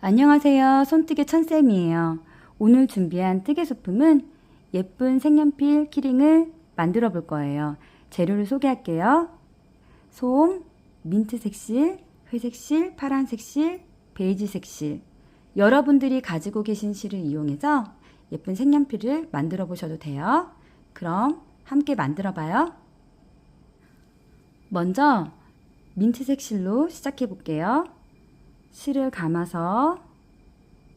안녕하세요. 손뜨개 천쌤이에요. 오늘 준비한 뜨개 소품은 예쁜 색연필 키링을 만들어 볼 거예요. 재료를 소개할게요. 솜, 민트색 실, 회색 실, 파란색 실, 베이지색 실. 여러분들이 가지고 계신 실을 이용해서 예쁜 색연필을 만들어 보셔도 돼요. 그럼 함께 만들어 봐요. 먼저 민트색 실로 시작해 볼게요. 실을 감아서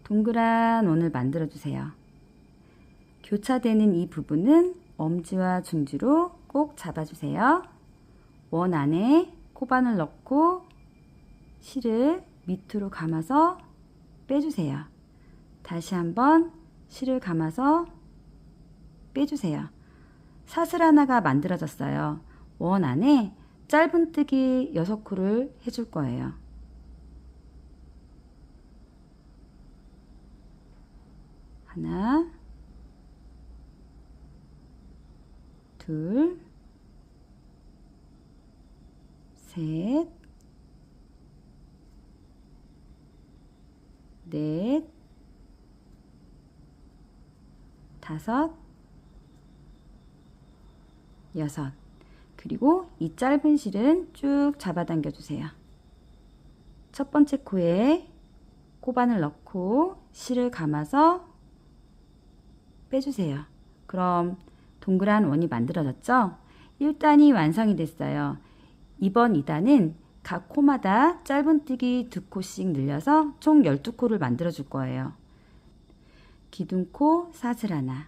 동그란 원을 만들어 주세요. 교차되는 이 부분은 엄지와 중지로 꼭 잡아주세요. 원 안에 코바늘 넣고 실을 밑으로 감아서 빼주세요. 다시 한번 실을 감아서 빼주세요. 사슬 하나가 만들어졌어요. 원 안에 짧은뜨기 6코를 해줄 거예요. 하나, 둘, 셋, 넷, 다섯, 여섯. 그리고 이 짧은 실은 쭉 잡아당겨 주세요. 첫 번째 코에 코바늘 넣고 실을 감아서 빼주세요. 그럼 동그란 원이 만들어졌죠? 1단이 완성이 됐어요. 이번 2단은 각 코마다 짧은뜨기 2코씩 늘려서 총 12코를 만들어 줄 거예요. 기둥코 사슬 하나,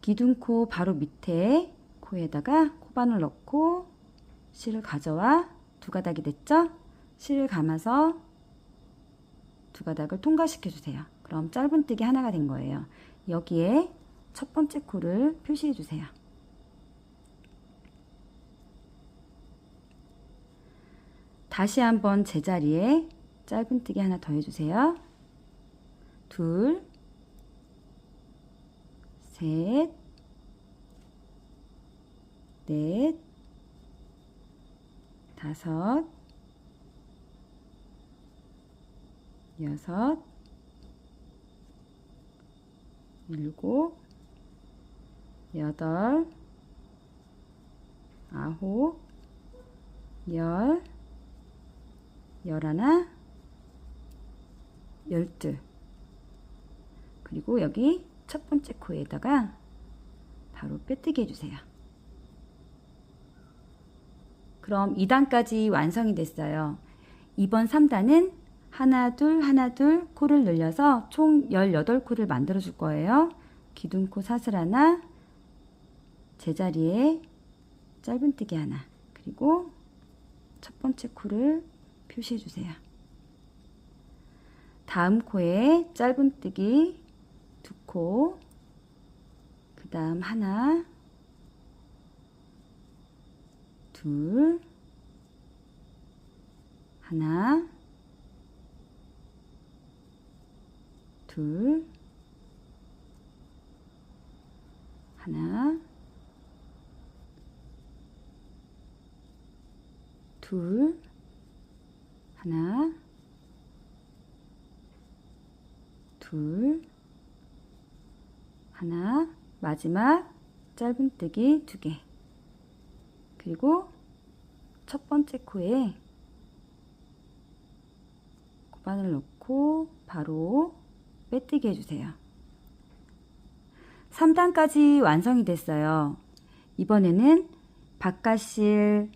기둥코 바로 밑에 코에다가 코바늘 넣고 실을 가져와 2가닥이 됐죠? 실을 감아서 2가닥을 통과시켜 주세요. 그럼 짧은뜨기 하나가 된 거예요. 여기에 첫 번째 코를 표시해 주세요. 다시 한번 제자리에 짧은뜨기 하나 더 해주세요. 둘, 셋, 넷, 다섯, 여섯, 일곱, 여덟, 아홉, 열, 열하나, 열둘. 그리고 여기 첫 번째 코에다가 바로 빼뜨기 해주세요. 그럼 2단까지 완성이 됐어요. 이번 3단은 하나 둘 하나 둘 코를 늘려서 총 18코를 만들어 줄 거예요. 기둥코 사슬 하나, 제자리에 짧은뜨기 하나, 그리고 첫 번째 코를 표시해 주세요. 다음 코에 짧은뜨기 2코, 그 다음 하나, 둘, 하나, 둘, 하나, 둘, 하나, 둘, 하나, 마지막 짧은뜨기 2개. 그리고 첫 번째 코에 코바늘 넣고 바로 빼뜨기 해주세요. 3단까지 완성이 됐어요. 이번에는 바깥실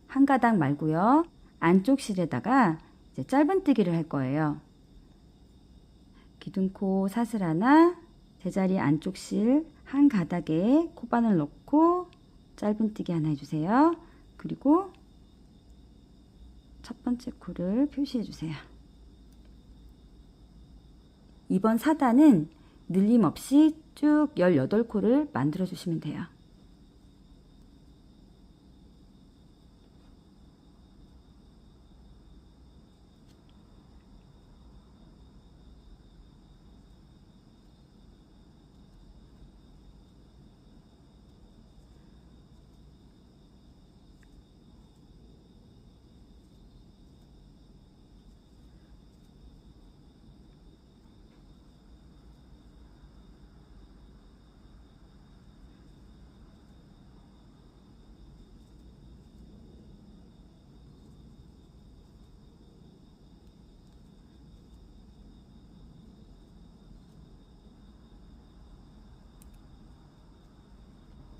한 가닥 말고요. 안쪽 실에다가 이제 짧은뜨기를 할 거예요. 기둥코 사슬 하나, 제자리 안쪽 실 한 가닥에 코바늘 넣고 짧은뜨기 하나 해주세요. 그리고 첫 번째 코를 표시해 주세요. 이번 4단은 늘림 없이 쭉 18코를 만들어 주시면 돼요.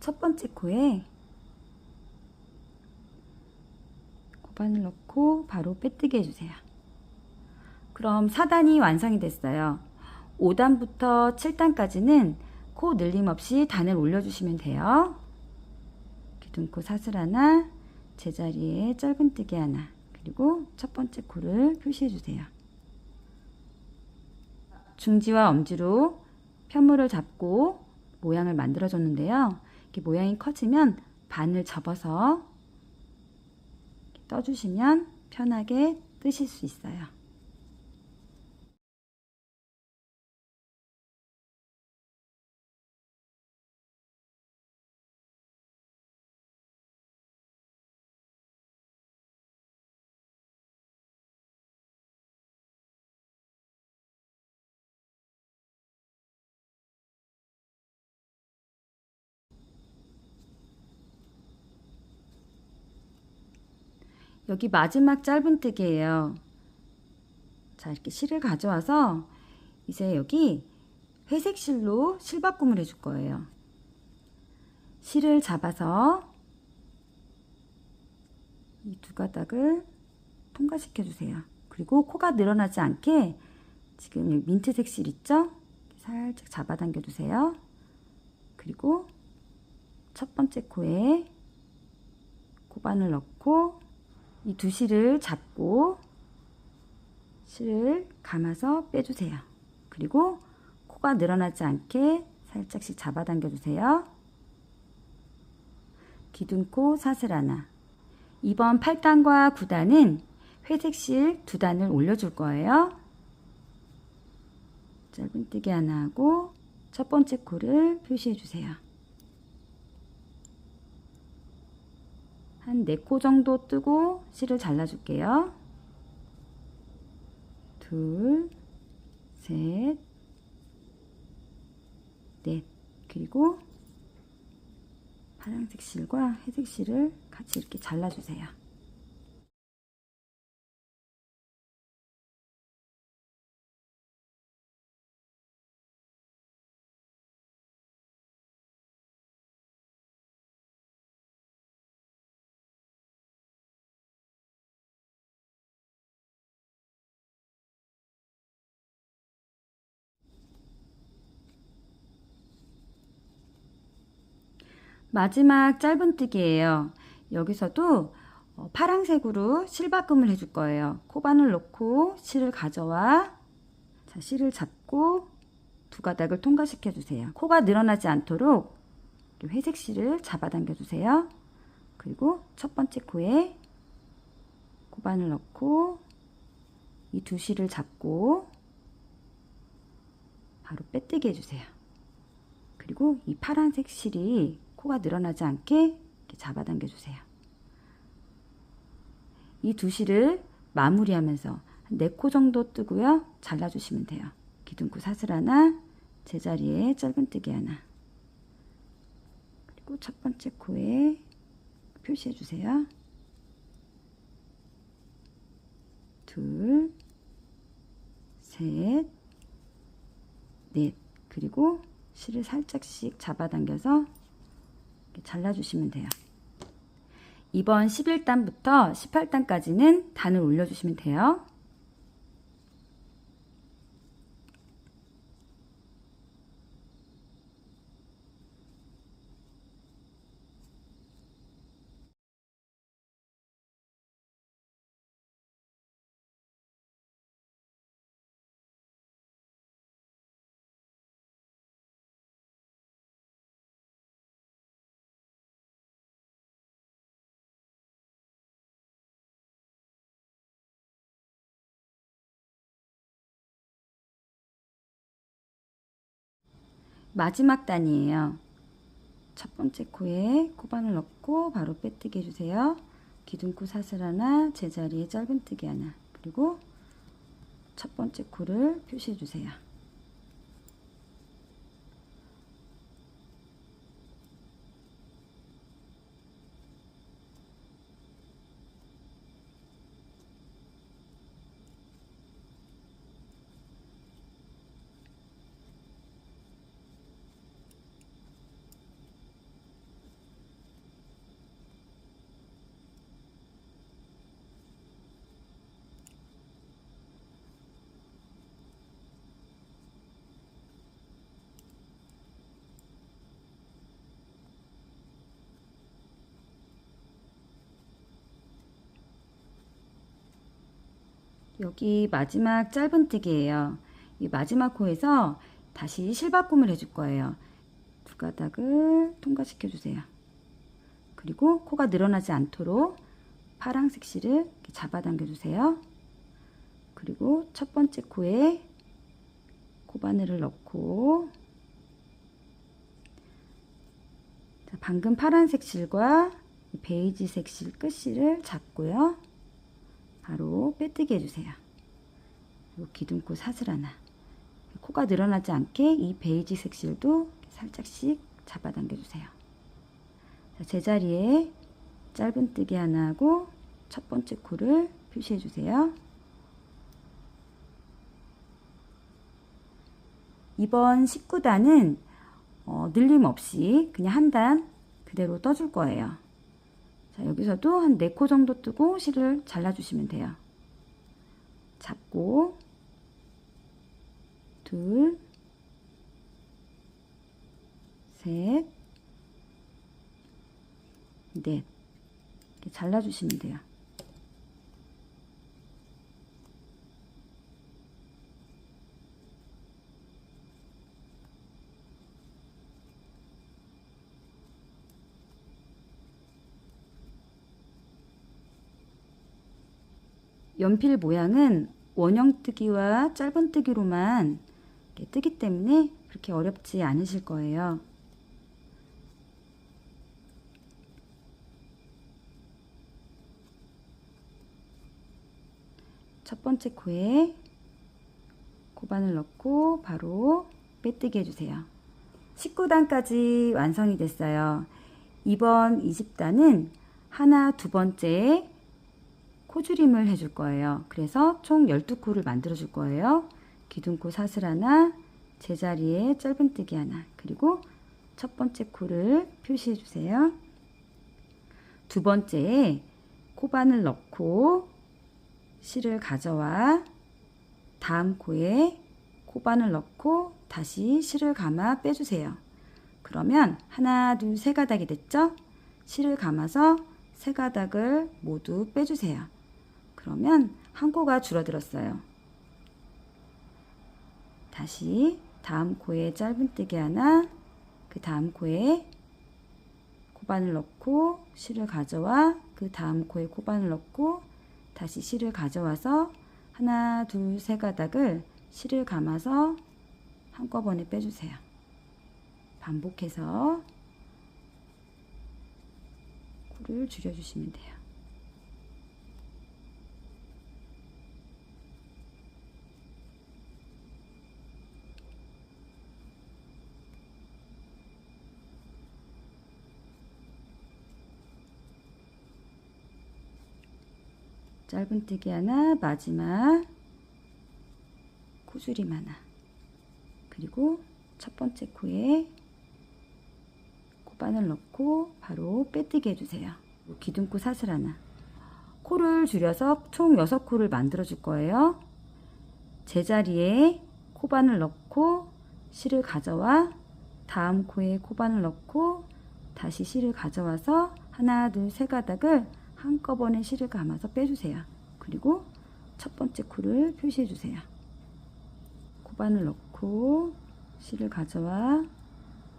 첫 번째 코에 고반을 넣고 바로 빼뜨기 해주세요. 그럼 4단이 완성이 됐어요. 5단부터 7단까지는 코 늘림 없이 단을 올려주시면 돼요. 기둥코 사슬 하나, 제자리에 짧은뜨기 하나, 그리고 첫 번째 코를 표시해주세요. 중지와 엄지로 편물을 잡고 모양을 만들어 줬는데요. 이렇게 모양이 커지면 반을 접어서 떠주시면 편하게 뜨실 수 있어요. 여기 마지막 짧은뜨기예요. 자, 이렇게 실을 가져와서 이제 여기 회색 실로 실바꿈을 해줄 거예요. 실을 잡아서 이 두 가닥을 통과시켜 주세요. 그리고 코가 늘어나지 않게 지금 여기 민트색 실 있죠? 살짝 잡아당겨 주세요. 그리고 첫 번째 코에 고반을 넣고 이 두 실을 잡고 실을 감아서 빼주세요. 그리고 코가 늘어나지 않게 살짝씩 잡아당겨 주세요. 기둥코 사슬 하나. 이번 8단과 9단은 회색 실 2단을 올려줄 거예요. 짧은뜨기 하나 하고 첫 번째 코를 표시해 주세요. 한 4코 정도 뜨고 실을 잘라줄게요. 둘, 셋, 넷. 그리고 파란색 실과 회색 실을 같이 이렇게 잘라주세요. 마지막 짧은뜨기예요. 여기서도 파란색으로 실바꿈을 해줄 거예요. 코반을 넣고 실을 가져와, 자, 실을 잡고 두 가닥을 통과시켜 주세요. 코가 늘어나지 않도록 회색 실을 잡아당겨 주세요. 그리고 첫 번째 코에 코반을 넣고 이 두 실을 잡고 바로 빼뜨기 해주세요. 그리고 이 파란색 실이 코가 늘어나지 않게 이렇게 잡아당겨 주세요. 이 두 실을 마무리하면서 한 4코 정도 뜨고요. 잘라주시면 돼요. 기둥코 사슬 하나, 제자리에 짧은뜨기 하나, 그리고 첫 번째 코에 표시해 주세요. 둘, 셋, 넷. 그리고 실을 살짝씩 잡아당겨서 잘라주시면 돼요. 이번 11단부터 18단까지는 단을 올려주시면 돼요. 마지막 단이에요. 첫 번째 코에 코반을 넣고 바로 빼뜨기 해주세요. 기둥코 사슬 하나, 제자리에 짧은뜨기 하나, 그리고 첫 번째 코를 표시해 주세요. 여기 마지막 짧은뜨기예요. 이 마지막 코에서 다시 실바꿈을 해줄 거예요. 두 가닥을 통과시켜 주세요. 그리고 코가 늘어나지 않도록 파란색 실을 이렇게 잡아당겨 주세요. 그리고 첫 번째 코에 코바늘을 넣고, 자, 방금 파란색 실과 베이지색 실 끝실을 잡고요. 바로 빼뜨기 해주세요. 그리고 기둥코 사슬 하나. 코가 늘어나지 않게 이 베이지색 실도 살짝씩 잡아당겨 주세요. 자, 제자리에 짧은뜨기 하나 하고 첫 번째 코를 표시해 주세요. 이번 19단은 늘림 없이 그냥 한 단 그대로 떠줄 거예요. 자, 여기서도 한 4코 정도 뜨고 실을 잘라주시면 돼요. 잡고 둘, 셋, 넷 이렇게 잘라주시면 돼요. 연필 모양은 원형뜨기와 짧은뜨기로만 이렇게 뜨기 때문에 그렇게 어렵지 않으실 거예요. 첫 번째 코에 코바늘 넣고 바로 빼뜨기 해주세요. 19단까지 완성이 됐어요. 이번 20단은 하나, 두 번째 코줄임을 해줄 거예요. 그래서 총 12코를 만들어 줄 거예요. 기둥코 사슬 하나, 제자리에 짧은뜨기 하나, 그리고 첫 번째 코를 표시해 주세요. 두 번째에 코바늘 넣고 실을 가져와 다음 코에 코바늘 넣고 다시 실을 감아 빼주세요. 그러면 하나, 둘, 세 가닥이 됐죠? 실을 감아서 세 가닥을 모두 빼주세요. 그러면 한 코가 줄어들었어요. 다시 다음 코에 짧은뜨기 하나, 그 다음 코에 코바늘 넣고 실을 가져와 그 다음 코에 코바늘 넣고 다시 실을 가져와서 하나, 둘, 세 가닥을 실을 감아서 한꺼번에 빼주세요. 반복해서 코를 줄여주시면 돼요. 짧은뜨기 하나, 마지막 코줄임 하나, 그리고 첫 번째 코에 코바늘 넣고 바로 빼뜨기 해주세요. 기둥코 사슬 하나. 코를 줄여서 총 6코를 만들어 줄 거예요. 제자리에 코바늘 넣고 실을 가져와 다음 코에 코바늘 넣고 다시 실을 가져와서 하나, 둘, 세 가닥을 한꺼번에 실을 감아서 빼주세요. 그리고 첫 번째 코를 표시해 주세요. 코바늘 넣고 실을 가져와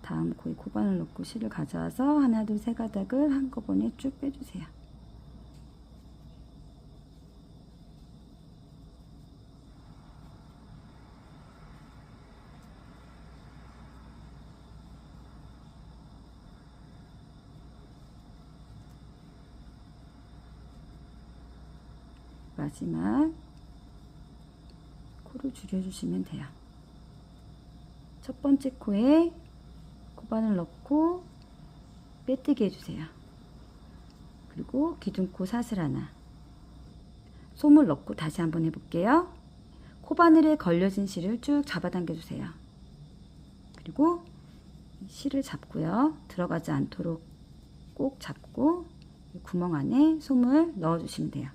다음 코에 코바늘 넣고 실을 가져와서 하나, 둘, 세 가닥을 한꺼번에 쭉 빼주세요. 마지막 코를 줄여주시면 돼요. 첫 번째 코에 코바늘 넣고 빼뜨기 해주세요. 그리고 기둥코 사슬 하나, 솜을 넣고 다시 한번 해볼게요. 코바늘에 걸려진 실을 쭉 잡아당겨 주세요. 그리고 실을 잡고요. 들어가지 않도록 꼭 잡고 구멍 안에 솜을 넣어 주시면 돼요.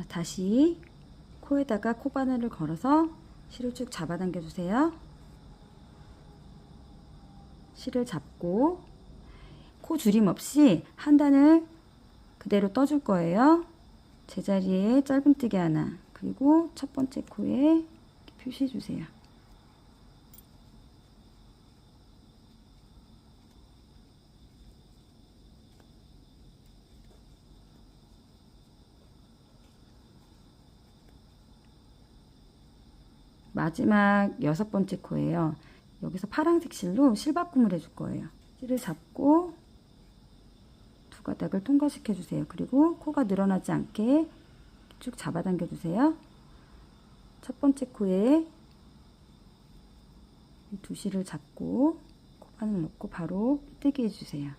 자, 다시 코에다가 코바늘을 걸어서 실을 쭉 잡아당겨 주세요. 실을 잡고 코 줄임 없이 한 단을 그대로 떠줄 거예요. 제자리에 짧은뜨기 하나, 그리고 첫 번째 코에 표시해 주세요. 마지막 6번째 코예요. 여기서 파란색 실로 실바꿈을 해줄 거예요. 실을 잡고 두 가닥을 통과시켜 주세요. 그리고 코가 늘어나지 않게 쭉 잡아당겨 주세요. 첫 번째 코에 두 실을 잡고 코바늘 넣고 바로 뜨게 해주세요.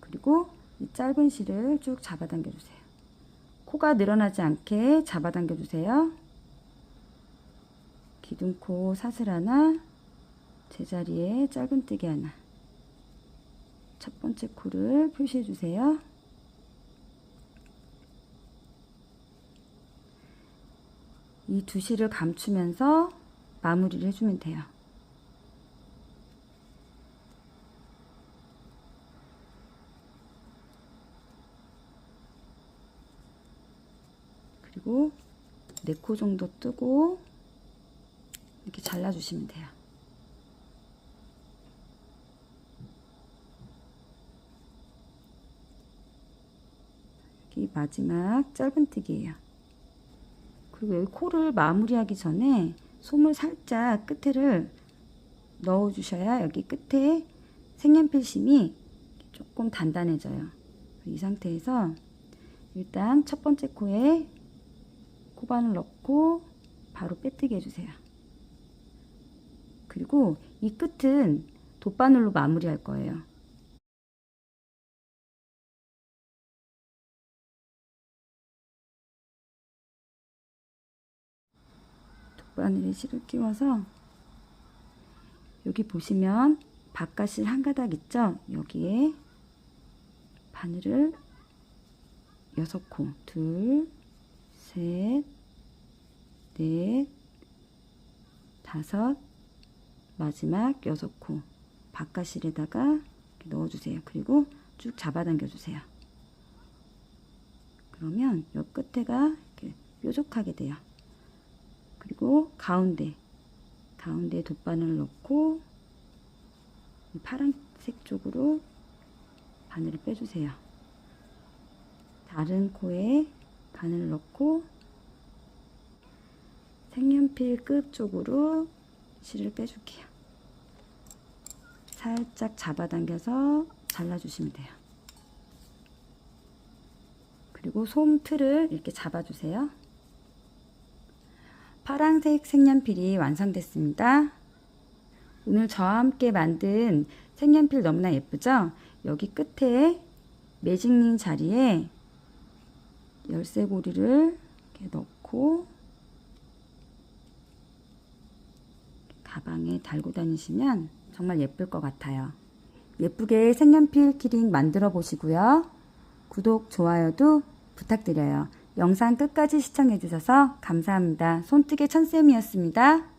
그리고 이 짧은 실을 쭉 잡아당겨 주세요. 코가 늘어나지 않게 잡아당겨 주세요. 기둥코 사슬 하나, 제자리에 짧은뜨기 하나, 첫 번째 코를 표시해 주세요. 이 두 실을 감추면서 마무리를 해주면 돼요. 그리고 4코 정도 뜨고 이렇게 잘라주시면 돼요. 여기 마지막 짧은뜨기예요. 그리고 여기 코를 마무리하기 전에 솜을 살짝 끝에를 넣어 주셔야 여기 끝에 색연필 심이 조금 단단해져요. 이 상태에서 일단 첫 번째 코에 코바늘 넣고 바로 빼뜨기 해주세요. 그리고 이 끝은 돗바늘로 마무리할 거예요. 돗바늘에 실을 끼워서 여기 보시면 바깥실 한 가닥 있죠? 여기에 바늘을 6코, 둘, 셋, 넷, 다섯, 마지막 6코 바깥실에다가 이렇게 넣어주세요. 그리고 쭉 잡아당겨 주세요. 그러면 이 끝에가 이렇게 뾰족하게 돼요. 그리고 가운데에 돗바늘을 넣고 이 파란색 쪽으로 바늘을 빼주세요. 다른 코에 바늘을 넣고 색연필 끝 쪽으로 실을 빼줄게요. 살짝 잡아당겨서 잘라주시면 돼요. 그리고 솜 틀을 이렇게 잡아주세요. 파란색 색연필이 완성됐습니다. 오늘 저와 함께 만든 색연필 너무나 예쁘죠? 여기 끝에 매직링 자리에 열쇠고리를 이렇게 넣고 가방에 달고 다니시면 정말 예쁠 것 같아요. 예쁘게 색연필 키링 만들어 보시고요. 구독, 좋아요도 부탁드려요. 영상 끝까지 시청해 주셔서 감사합니다. 손뜨개 천쌤이었습니다.